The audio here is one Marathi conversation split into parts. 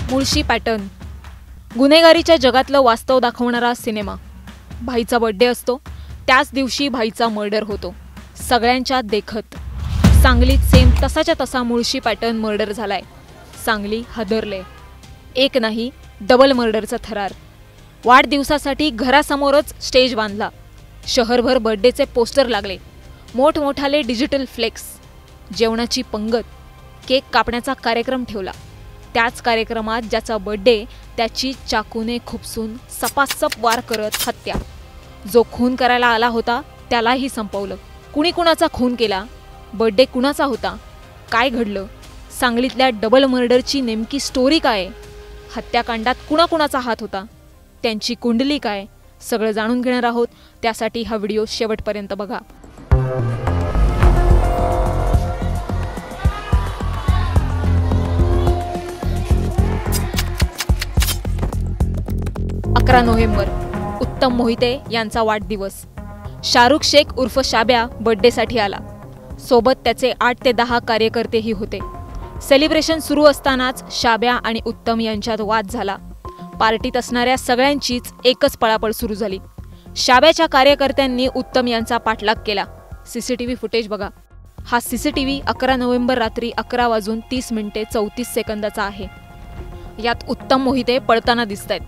मुळशी पॅटर्न, गुन्हेगारीच्या जगातलं वास्तव दाखवणारा सिनेमा। भाईचा बर्थडे असतो, त्याच दिवशी भाईचा मर्डर होतो, सगळ्यांच्या देखत। सांगलीत सेम तसाच्या तसा मुळशी पॅटर्न मर्डर झालाय। सांगली हादरले, एक नाही डबल मर्डरचा थरार। वाढदिवसासाठी घरासमोरच स्टेज बांधला, शहरभर बर्थडेचे पोस्टर लागले, मोठमोठाले डिजिटल फ्लेक्स, जेवणाची पंगत, केक कापण्याचा कार्यक्रम ठेवला। त्याच कार्यक्रमात ज्याचा बर्थडे त्याची चाकूने खुपसून सपासप वार करत हत्या। जो खून करायला आला होता त्यालाही संपवलं। कुणी कुणाचा खून केला, बर्थडे कुणाचा होता, काय घडलं, सांगलीतल्या डबल मर्डरची नेमकी स्टोरी काय, हत्याकांडात कुणाकुणाचा हात होता, त्यांची कुंडली काय, सगळं जाणून घेणार आहोत। त्यासाठी हा व्हिडिओ शेवटपर्यंत बघा। नोव्हेंबर, उत्तम मोहिते यांचा वाढदिवस। शाहरुख शेख उर्फ शाब्या बर्थडेसाठी आला, सोबत त्याचे 8 ते 10 कार्यकर्तेही होते। सेलिब्रेशन सुरू असतानाच शाब्या आणि उत्तम यांच्यात वाद झाला। पार्टीत असणाऱ्या सगळ्यांचीच एकच पळापळ सुरू झाली। शाब्याच्या कार्यकर्त्यांनी उत्तम यांचा पाठलाग केला। सीसीटीव्ही फुटेज बघा। हा सीसीटीव्ही 11 नोव्हेंबर रात्री 11:34 आहे। यात उत्तम मोहिते पळताना दिसतायत।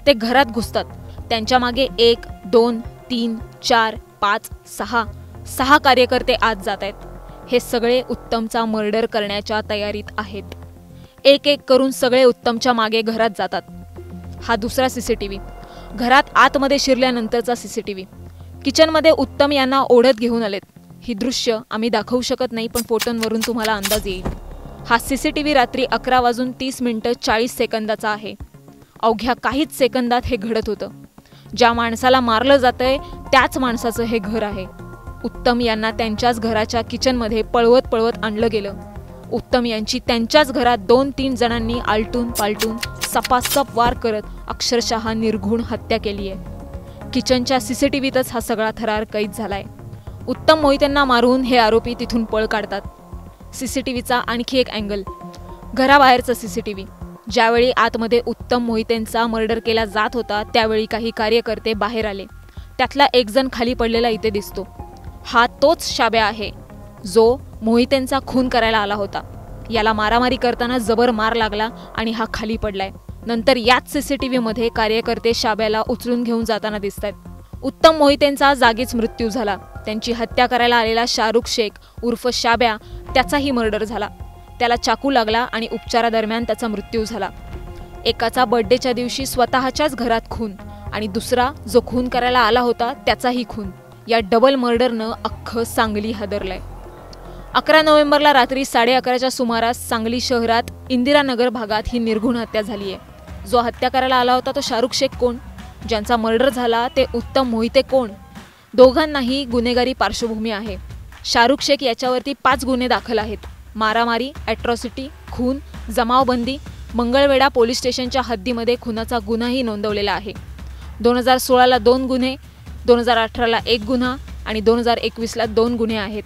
ते घरात घुसतात, त्यांच्या मागे 1, 2, 3, 4, 5, 6 कार्यकर्ते आत जात आहेत। हे सगळे उत्तमचा मर्डर करण्याच्या तयारीत आहेत। एक एक करून सगळे उत्तमच्या मागे घरात जातात। हा दुसरा सीसीटीव्ही, घरात आतमध्ये शिरल्यानंतरचा सीसीटीव्ही। किचनमध्ये उत्तम यांना ओढत घेऊन आलेत। ही दृश्य आम्ही दाखवू शकत नाही, पण फोटोंवरून तुम्हाला अंदाज येईल। हा सीसीटीव्ही रात्री 11:40 आहे। अवघ्या काहीच सेकंदात हे घडत होतं। ज्या माणसाला मारलं जातंय त्याच माणसाचं हे घर आहे। उत्तम यांना त्यांच्याच घराच्या किचनमध्ये पळवत पळवत आणलं गेलं। उत्तम यांची त्यांच्याच घरात 2-3 जणांनी आलटून पालटून सपासप वार करत अक्षरशः निर्घुण हत्या केली आहे। किचनच्या सीसीटीव्हीतच हा सगळा थरार कैद झालाय। उत्तम मोहितेंना मारून हे आरोपी तिथून पळ काढतात। सीसीटीव्हीचा आणखी एक अँगल, घराबाहेरचा सीसीटीव्ही। ज्यावेळी आतमध्ये उत्तम मोहितेंचा मर्डर केला जात होता त्यावेळी काही कार्यकर्ते बाहेर आले। त्यातला एक जण खाली पडलेला इथे दिसतो। हा तोच शाब्या आहे जो मोहितेंचा खून करायला आला होता। याला मारामारी करताना जबर मार लागला आणि हा खाली पडलाय। नंतर याच सीसीटीव्हीमध्ये कार्यकर्ते शाब्याला उचलून घेऊन जाताना दिसतात। उत्तम मोहितेंचा जागीच मृत्यू झाला। त्यांची हत्या करायला आलेला शाहरुख शेख उर्फ शाब्या, त्याचाही मर्डर झाला। त्याला चाकू लागला आणि उपचारादरम्यान त्याचा मृत्यू झाला। एकाचा बर्थडेच्या दिवशी स्वतःच्याच घरात खून आणि दुसरा जो खून करायला आला होता त्याचाही खून। या डबल मर्डरनं अख्खं सांगली हादरलंय। 11 नोव्हेंबरला रात्री 11:30च्या सुमारास सांगली शहरात इंदिरानगर भागात ही निर्घुण हत्या झाली आहे। जो हत्या करायला आला होता तो शाहरुख शेख कोण, ज्यांचा मर्डर झाला ते उत्तम मोहिते कोण, दोघांनाही गुन्हेगारी पार्श्वभूमी आहे। शाहरुख शेख याच्यावरती 5 गुन्हे दाखल आहेत। मारामारी, ॲट्रॉसिटी, खून, जमावबंदी, मंगळवेढा पोलीस स्टेशनच्या हद्दीमध्ये खुनाचा गुन्हाही नोंदवलेला आहे। 2016ला 2 गुन्हे, 2018ला 1 गुन्हा आणि 2021ला 2 गुन्हे आहेत।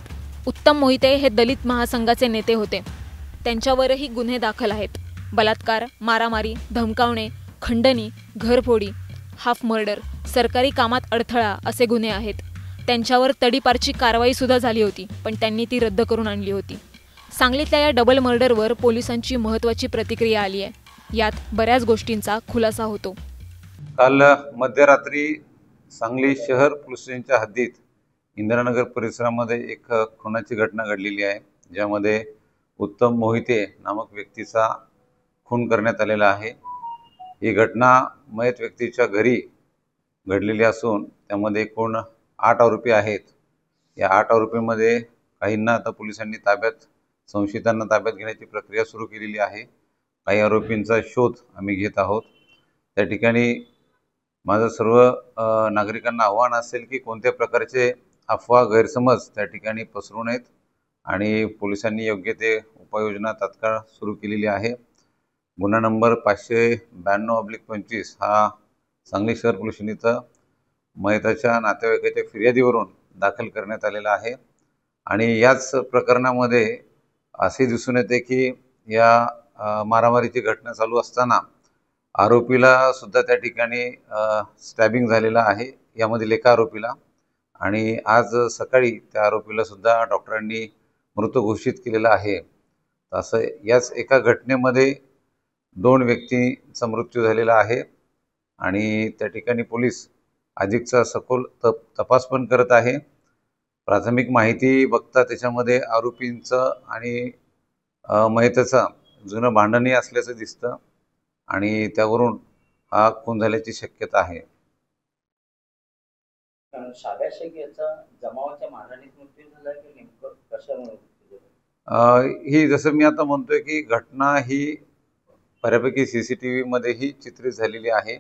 उत्तम मोहिते हे दलित महासंघाचे नेते होते। त्यांच्यावरही गुन्हे दाखल आहेत। बलात्कार, मारामारी, धमकावणे, खंडणी, घरफोडी, हाफ मर्डर, सरकारी कामात अडथळा असे गुन्हे आहेत। त्यांच्यावर तडीपारची कारवाई सुद्धा झाली होती, पण त्यांनी ती रद्द करून आणली होती। सांगलीतल्या या डबल मर्डरवर पोलिसांची महत्त्वाची प्रतिक्रिया आली आहे। यात बऱ्याच गोष्टींचा खुलासा होतो। काल मध्यरात्री सांगली शहर पोलीस स्टेशनच्या हद्दीत इंदिरानगर परिसरामध्ये एक खुनाची घटना घडलेली आहे, ज्यामध्ये उत्तम मोहिते नामक व्यक्तीचा खून करण्यात आलेला आहे। ही घटना मयत व्यक्तीच्या घरी घडलेली असून त्यामध्ये एकूण 8 आरोपी आहेत। या 8 आरोपींमध्ये काहींना आता पोलिसांनी संशयितांना ताब्यात घेण्याची प्रक्रिया सुरू केलेली आहे। काही आरोपींचा शोध आम्ही घेत आहोत। त्या ठिकाणी माझं सर्व नागरिकांना आव्हान असेल की कोणत्या प्रकारचे अफवा, गैरसमज त्या ठिकाणी पसरू नयेत आणि पोलिसांनी योग्य ते उपाययोजना तात्काळ सुरू केलेली आहे। गुन्हा नंबर 592/25 हा सांगली शहर पोलीस स्टेशनचा मयताच्या नातेवाईकाच्या फिर्यादीवरून दाखल करण्यात आलेला आहे। आणि याच प्रकरणामध्ये असे दिसून येते की या मारामारीची घटना चालू असताना आरोपीला सुद्धा त्या ठिकाणी स्टॅबिंग झालेला आहे, यामधील एका आरोपीला. आणि आज सकाळी त्या आरोपीला सुद्धा डॉक्टरांनी मृत घोषित केलेला आहे. असं याच एका घटनेमध्ये 2 व्यक्तींचा मृत्यू झालेला आहे आणि त्या ठिकाणी पोलीस अधिकचा सखोल तपास पण करत आहे. प्राथमिक माहिती बघता त्याच्यामध्ये आरोपींचं आणि मयताचं जुनं भांडणही असल्याचं दिसतं आणि त्यावरून हा खून झाल्याची शक्यता आहे. सागर शेख याचा जमावाच्या मारहाणीत मृत्यू झाला की नेमकं कशामुळे? ही जसं मी आता म्हणतोय की घटना ही बऱ्यापैकी CCTV मध्येही चित्रित झालेली आहे.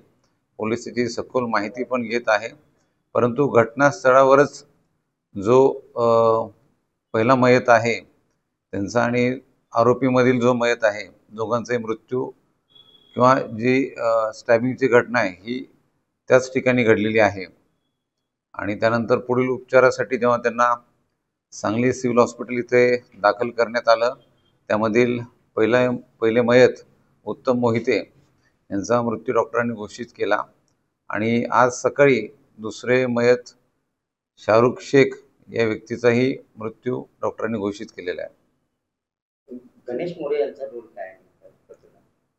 पोलीस त्याची सखोल माहिती पण घेत आहे, परंतु घटनास्थळावरच जो पहिला मयत आहे त्यांचा आणि आरोपीमधील जो मयत आहे, दोघांचाही मृत्यू किंवा जी स्टॅबिंगची घटना आहे ही त्याच ठिकाणी घडलेली आहे. आणि त्यानंतर पुढील उपचारासाठी जेव्हा त्यांना सांगली सिव्हिल हॉस्पिटल इथे दाखल करण्यात आलं, त्यामधील पहिले मयत उत्तम मोहिते यांचा मृत्यू डॉक्टरांनी घोषित केला. आणि आज सकाळी दुसरे मयत शाहरुख शेख या व्यक्तीचाही मृत्यू डॉक्टरांनी घोषित केलेला आहे. गणेश मोरे यांचा रोल काय आहे?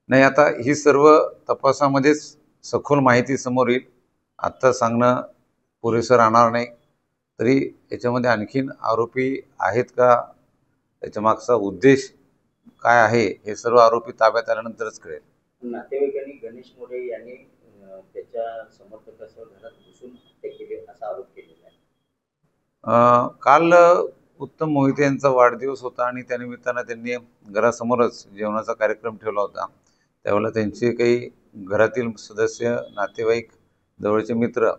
नाही, आता ही सर्व तपासामध्येच सखोल माहिती समोर येईल. आत्ता सांगणं पुरेसं राहणार नाही. तरी याच्यामध्ये आणखीन आरोपी आहेत का, त्याच्या मागचा उद्देश काय आहे, हे सर्व आरोपी ताब्यात आल्यानंतरच कळेल. नातेवाईकांनी गणेश मोरे यांनी त्याच्या समर्थकासह घरात घुसून हत्या केली असा आरोप केलेला आहे. काल उत्तम मोहिते यांचा वाढदिवस होता आणि त्यानिमित्तानं त्यांनी घरासमोरच जेवणाचा कार्यक्रम ठेवला होता. त्यावेळेला त्यांचे काही घरातील सदस्य, नातेवाईक, जवळचे मित्र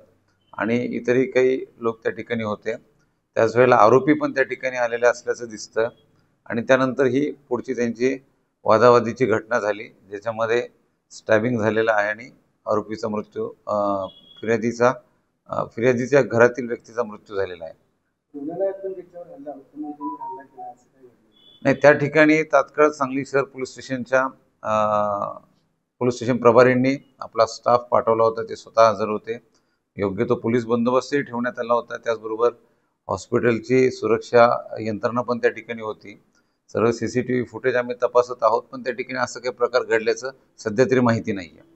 आणि इतरही काही लोक त्या ठिकाणी होते. त्याच वेळेला आरोपी पण त्या ठिकाणी आलेले असल्याचं दिसतं. आणि त्यानंतर ही पुढची त्यांची वादावादीची घटना झाली, ज्याच्यामध्ये स्टॅबिंग झालेला आहे आणि आरोपीचा मृत्यू, फिर्यादीच्या घरातील व्यक्तीचा मृत्यू झालेला आहे. नाही, त्या ठिकाणी तात्काळ सांगली शहर पोलीस स्टेशन प्रभारींनी आपला स्टाफ पाठवला होता. ते स्वतः हजर होते. योग्य तो पोलीस बंदोबस्तही ठेवण्यात आला होता. त्याचबरोबर हॉस्पिटलची सुरक्षा यंत्रणा पण त्या ठिकाणी होती. सर्व CCTV फुटेज आम्ही तपासत आहोत, पण त्या ठिकाणी असं काही प्रकार घडल्याचं सध्या तरी माहिती नाही आहे.